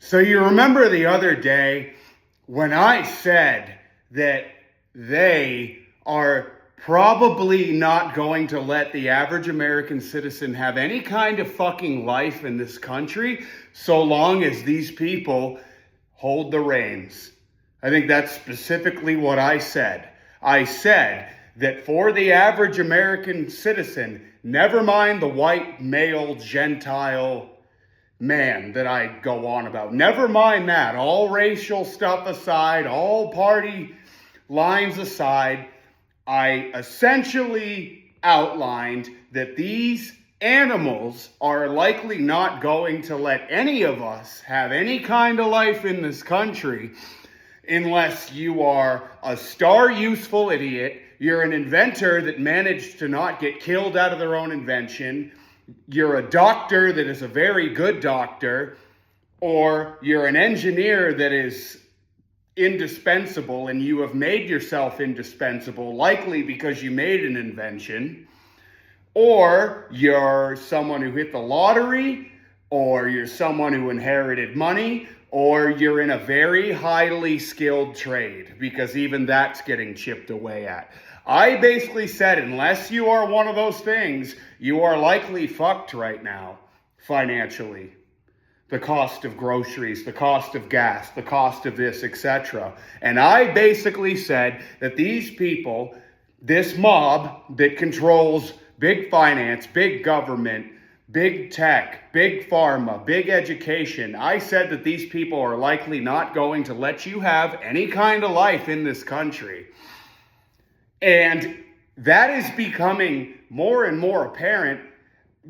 So you remember the other day when I said that they are probably not going to let the average American citizen have any kind of fucking life in this country so long as these people hold the reins. I think that's specifically what I said. I said that for the average American citizen, never mind the white male Gentile man that I go on about. Never mind that. All racial stuff aside, all party lines aside, I essentially outlined that these animals are likely not going to let any of us have any kind of life in this country unless you are a star useful idiot, you're an inventor that managed to not get killed out of their own invention, you're a doctor that is a very good doctor, or you're an engineer that is indispensable and you have made yourself indispensable, likely because you made an invention, or you're someone who hit the lottery, or you're someone who inherited money, or you're in a very highly skilled trade, because even that's getting chipped away at. I basically said, unless you are one of those things, you are likely fucked right now, financially. The cost of groceries, the cost of gas, the cost of this, etc. And I basically said that these people, this mob that controls big finance, big government, big tech, big pharma, big education, I said that these people are likely not going to let you have any kind of life in this country. And that is becoming more and more apparent.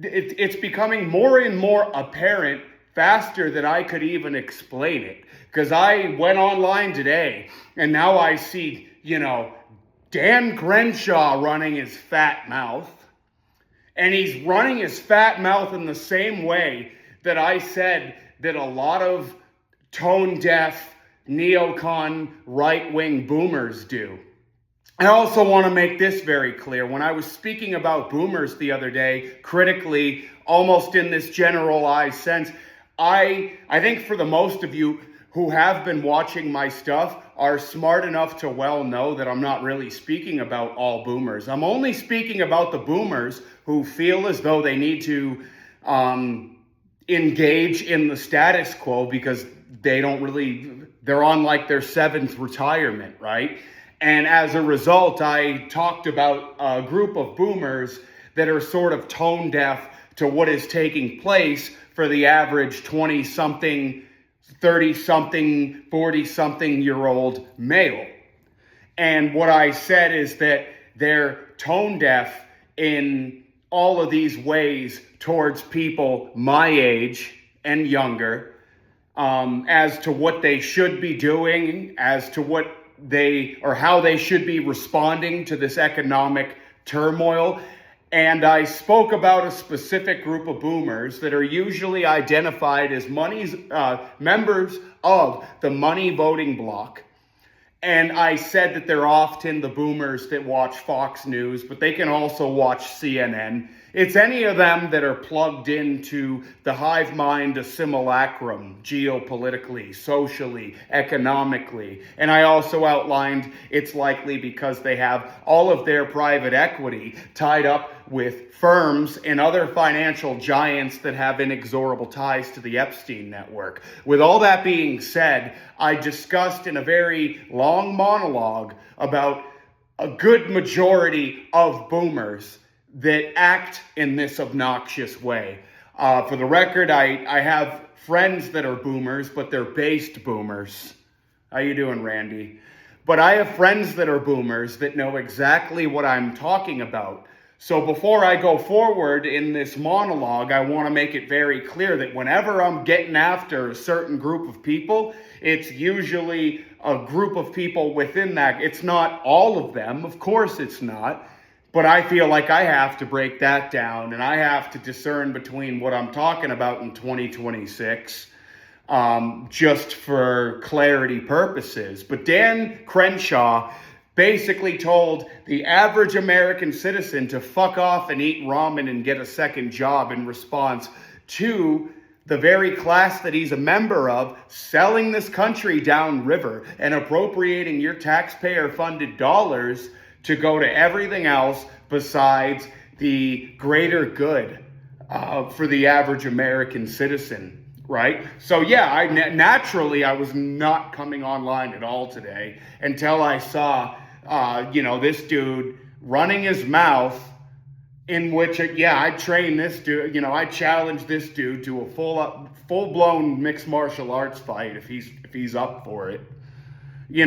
It's becoming more and more apparent faster than I could even explain it. Because I went online today and now I see, Dan Crenshaw running his fat mouth. And he's running his fat mouth in the same way that I said that a lot of tone-deaf, neocon, right-wing boomers do. I also want to make this very clear. When I was speaking about boomers the other day, critically, almost in this generalized sense, I think for the most of you who have been watching my stuff are smart enough to well know that I'm not really speaking about all boomers. I'm only speaking about the boomers who feel as though they need to engage in the status quo because they're on like their 7th retirement, right? And as a result, I talked about a group of boomers that are sort of tone deaf to what is taking place for the average 20-something, 30-something, 40-something-year-old male. And what I said is that they're tone deaf in all of these ways towards people my age and younger, as to what they should be doing, as to what how they should be responding to this economic turmoil. And I spoke about a specific group of boomers that are usually identified as members of the money voting bloc. And I said that they're often the boomers that watch Fox News, but they can also watch CNN. It's any of them that are plugged into the hive mind, a simulacrum, geopolitically, socially, economically. And I also outlined it's likely because they have all of their private equity tied up with firms and other financial giants that have inexorable ties to the Epstein network. With all that being said, I discussed in a very long monologue about a good majority of boomers that act in this obnoxious way. For the record, I have friends that are boomers, but they're based boomers. How you doing, Randy? But I have friends that are boomers that know exactly what I'm talking about. So before I go forward in this monologue, I want to make it very clear that whenever I'm getting after a certain group of people, it's usually a group of people within that. It's not all of them, of course it's not, but I feel like I have to break that down and I have to discern between what I'm talking about in 2026, just for clarity purposes. But Dan Crenshaw basically told the average American citizen to fuck off and eat ramen and get a second job in response to the very class that he's a member of, selling this country downriver and appropriating your taxpayer-funded dollars to go to everything else besides the greater good for the average American citizen, right? So yeah, naturally I was not coming online at all today until I saw, this dude running his mouth, in which, I train this dude, I challenge this dude to a full-blown mixed martial arts fight if he's up for it.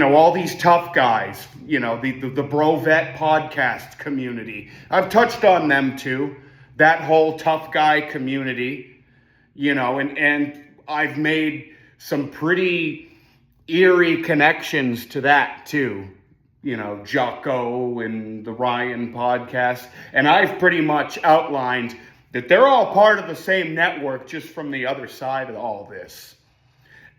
All these tough guys, the Bro Vet podcast community. I've touched on them too, that whole tough guy community, and I've made some pretty eerie connections to that too. Jocko and the Ryan podcast. And I've pretty much outlined that they're all part of the same network, just from the other side of all this.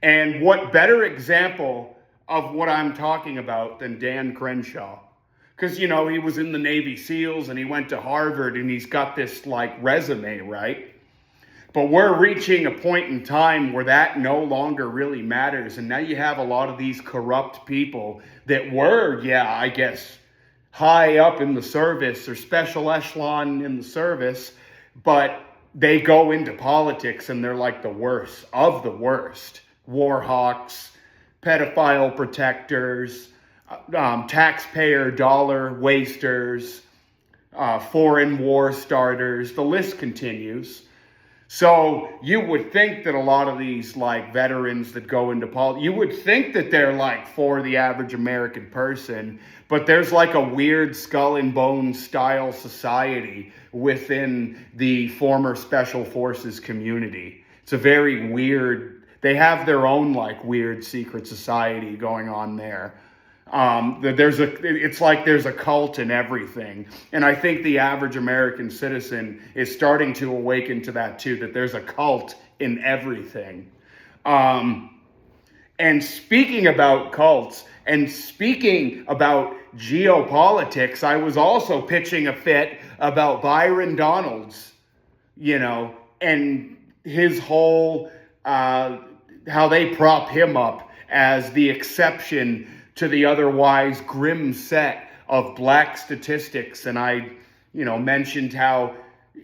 And what better example of what I'm talking about than Dan Crenshaw? Because, he was in the Navy SEALs and he went to Harvard and he's got this resume, right? But we're reaching a point in time where that no longer really matters. And now you have a lot of these corrupt people that were, I guess, high up in the service or special echelon in the service, but they go into politics and they're like the worst of the worst. War hawks, pedophile protectors, taxpayer dollar wasters, foreign war starters. The list continues. So you would think that a lot of these veterans that go into politics, you would think that they're for the average American person, but there's a weird skull and bones style society within the former special forces community. It's a very weird, they have their own weird secret society going on there. It's like there's a cult in everything. And I think the average American citizen is starting to awaken to that too, that there's a cult in everything. And speaking about cults and speaking about geopolitics, I was also pitching a fit about Byron Donalds, and his whole, how they prop him up as the exception to the otherwise grim set of black statistics. And I, mentioned how,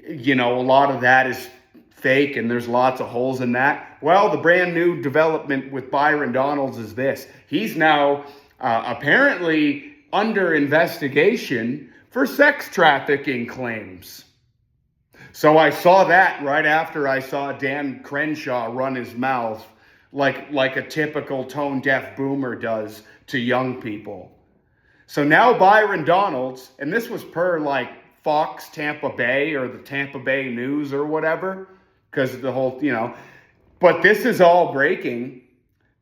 a lot of that is fake and there's lots of holes in that. Well, the brand new development with Byron Donalds is this. He's now apparently under investigation for sex trafficking claims. So I saw that right after I saw Dan Crenshaw run his mouth like a typical tone-deaf boomer does to young people. So now Byron Donalds, and this was per Fox Tampa Bay or the Tampa Bay News or whatever, because of the whole, but this is all breaking,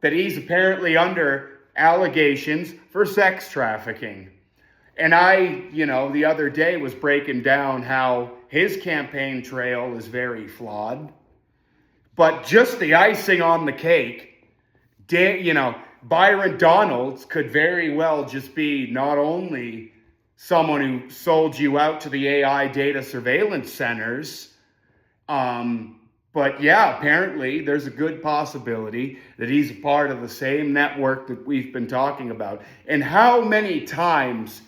that he's apparently under allegations for sex trafficking. And I, the other day was breaking down how his campaign trail is very flawed. But just the icing on the cake, Byron Donalds could very well just be not only someone who sold you out to the AI data surveillance centers, but apparently there's a good possibility that he's a part of the same network that we've been talking about. And how many times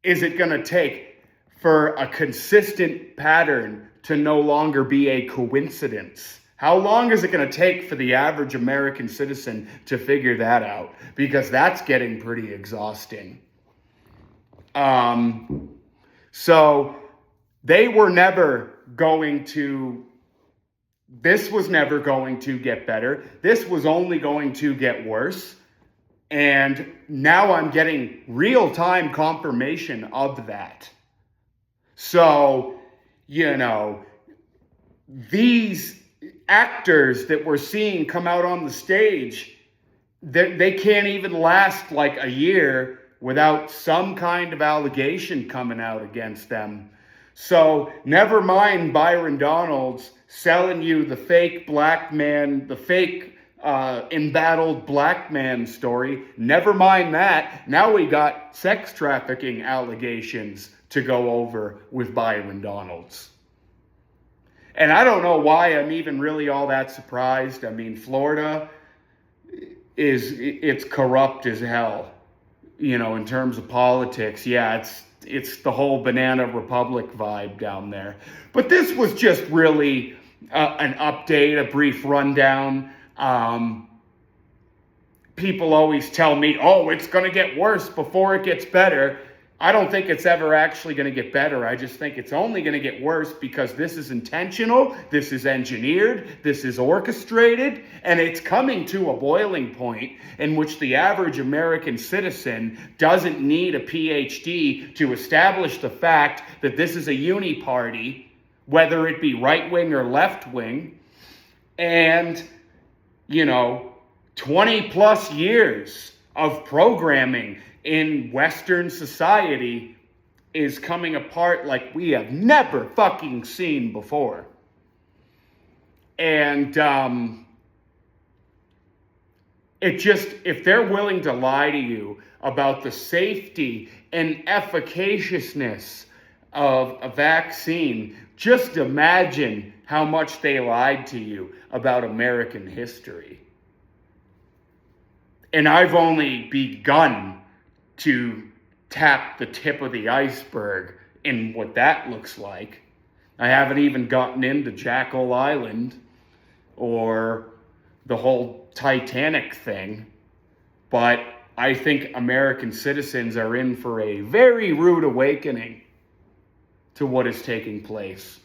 is it going to take for a consistent pattern to no longer be a coincidence? How long is it going to take for the average American citizen to figure that out? Because that's getting pretty exhausting. So they were never going to, this was never going to get better. This was only going to get worse. And now I'm getting real-time confirmation of that. So, these actors that we're seeing come out on the stage, they can't even last a year without some kind of allegation coming out against them. So never mind Byron Donalds selling you the fake black man, the fake embattled black man story. Never mind that. Now we got sex trafficking allegations to go over with Byron Donalds. And I don't know why I'm even really all that surprised. I mean, Florida it's corrupt as hell, in terms of politics. Yeah, it's the whole banana republic vibe down there. But this was just really an update, a brief rundown. People always tell me, oh, it's going to get worse before it gets better. I don't think it's ever actually going to get better. I just think it's only going to get worse because this is intentional, this is engineered, this is orchestrated, and it's coming to a boiling point in which the average American citizen doesn't need a PhD to establish the fact that this is a uniparty, whether it be right-wing or left-wing, and, 20 plus years of programming in Western society is coming apart like we have never fucking seen before. And if they're willing to lie to you about the safety and efficaciousness of a vaccine, just imagine how much they lied to you about American history. And I've only begun to tap the tip of the iceberg in what that looks like. I haven't even gotten into Jackal Island or the whole Titanic thing, but I think American citizens are in for a very rude awakening to what is taking place.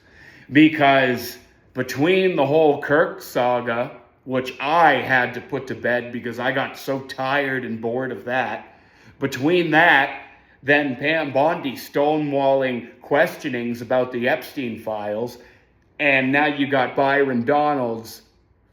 Because between the whole Kirk saga, which I had to put to bed because I got so tired and bored of that, between that, then Pam Bondi stonewalling questionings about the Epstein files, and now you got Byron Donalds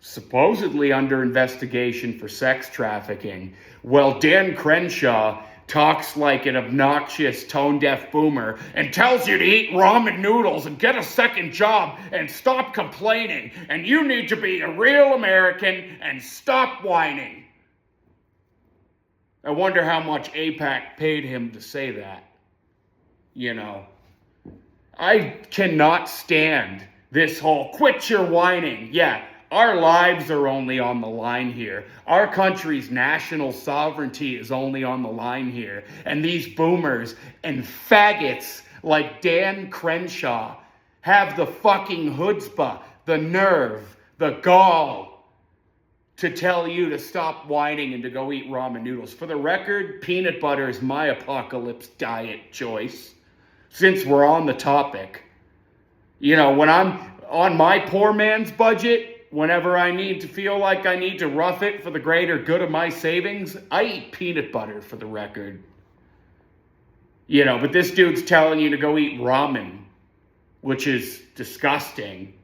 supposedly under investigation for sex trafficking. Well, Dan Crenshaw talks like an obnoxious tone-deaf boomer and tells you to eat ramen noodles and get a second job and stop complaining, and you need to be a real American and stop whining. I wonder how much AIPAC paid him to say that. I cannot stand this whole quit your whining. Yeah, our lives are only on the line here. Our country's national sovereignty is only on the line here. And these boomers and faggots like Dan Crenshaw have the fucking chutzpah, the nerve, the gall to tell you to stop whining and to go eat ramen noodles. For the record, peanut butter is my apocalypse diet choice. Since we're on the topic, when I'm on my poor man's budget, whenever I need to feel like I need to rough it for the greater good of my savings, I eat peanut butter, for the record. But this dude's telling you to go eat ramen, which is disgusting.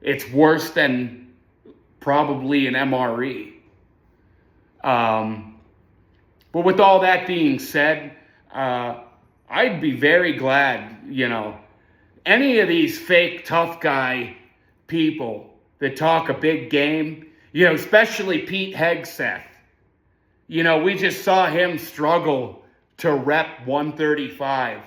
It's worse than probably an MRE. But with all that being said, I'd be very glad, any of these fake tough guy people that talk a big game, especially Pete Hegseth. We just saw him struggle to rep 135.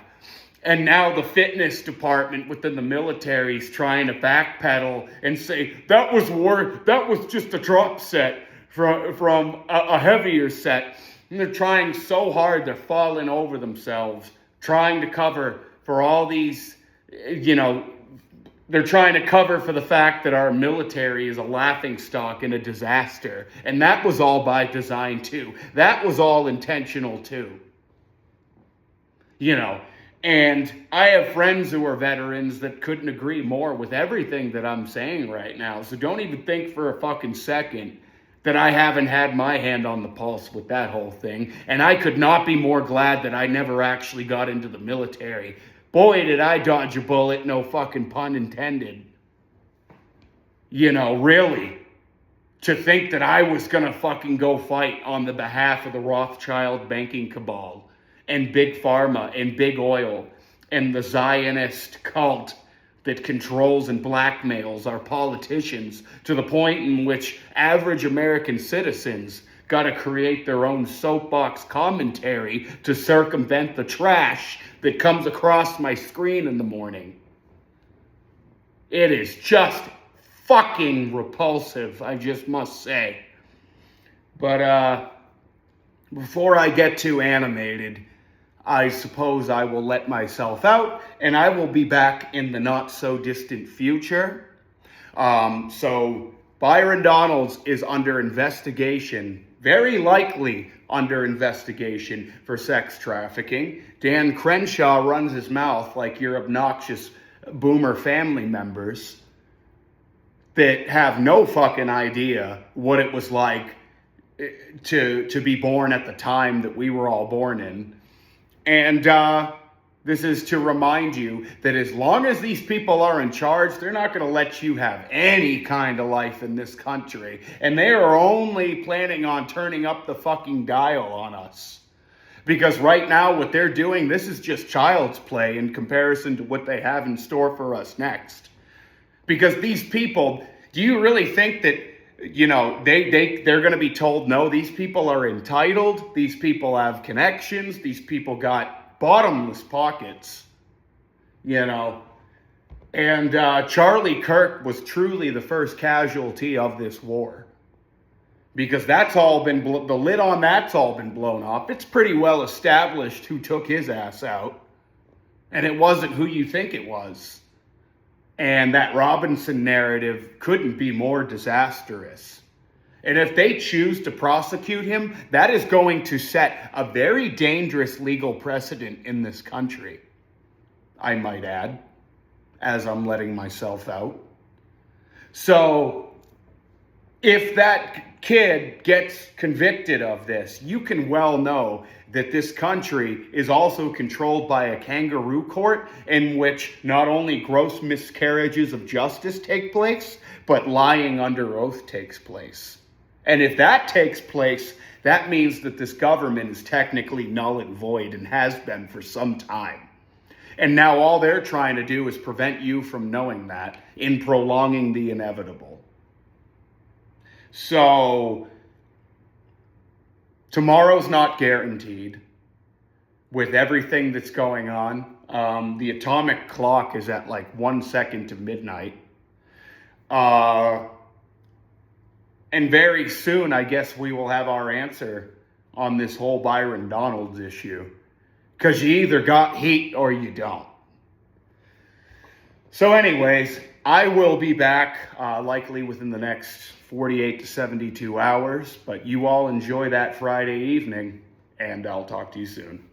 And now the fitness department within the military is trying to backpedal and say, that was just a drop set from a heavier set. And they're trying so hard, they're falling over themselves, trying to cover for all these, they're trying to cover for the fact that our military is a laughingstock and a disaster. And that was all by design too. That was all intentional too. And I have friends who are veterans that couldn't agree more with everything that I'm saying right now. So don't even think for a fucking second that I haven't had my hand on the pulse with that whole thing. And I could not be more glad that I never actually got into the military. Boy, did I dodge a bullet, no fucking pun intended. Really. To think that I was gonna fucking go fight on the behalf of the Rothschild banking cabal and Big Pharma and Big Oil and the Zionist cult that controls and blackmails our politicians to the point in which average American citizens got to create their own soapbox commentary to circumvent the trash that comes across my screen in the morning. It is just fucking repulsive, I just must say. But before I get too animated, I suppose I will let myself out, and I will be back in the not so distant future. So Byron Donalds is under investigation, very likely under investigation for sex trafficking. Dan Crenshaw runs his mouth like your obnoxious boomer family members that have no fucking idea what it was like to be born at the time that we were all born in. And this is to remind you that as long as these people are in charge, they're not going to let you have any kind of life in this country. And they are only planning on turning up the fucking dial on us. Because right now, what they're doing, this is just child's play in comparison to what they have in store for us next. Because these people, do you really think that, you know, they're going to be told, no, these people are entitled, these people have connections, these people got bottomless pockets, you know? And Charlie Kirk was truly the first casualty of this war. Because that's all been, the lid on that's all been blown off. It's pretty well established who took his ass out. And it wasn't who you think it was. And that Robinson narrative couldn't be more disastrous. And if they choose to prosecute him, that is going to set a very dangerous legal precedent in this country, I might add, as I'm letting myself out. So if that kid gets convicted of this, you can well know that this country is also controlled by a kangaroo court in which not only gross miscarriages of justice take place, but lying under oath takes place. And if that takes place, that means that this government is technically null and void and has been for some time. And now all they're trying to do is prevent you from knowing that in prolonging the inevitable. So tomorrow's not guaranteed with everything that's going on. The atomic clock is at like 1 second to midnight. And very soon, I guess we will have our answer on this whole Byron Donalds issue. Because you either got heat or you don't. So anyways, I will be back likely within the next 48 to 72 hours. But you all enjoy that Friday evening, and I'll talk to you soon.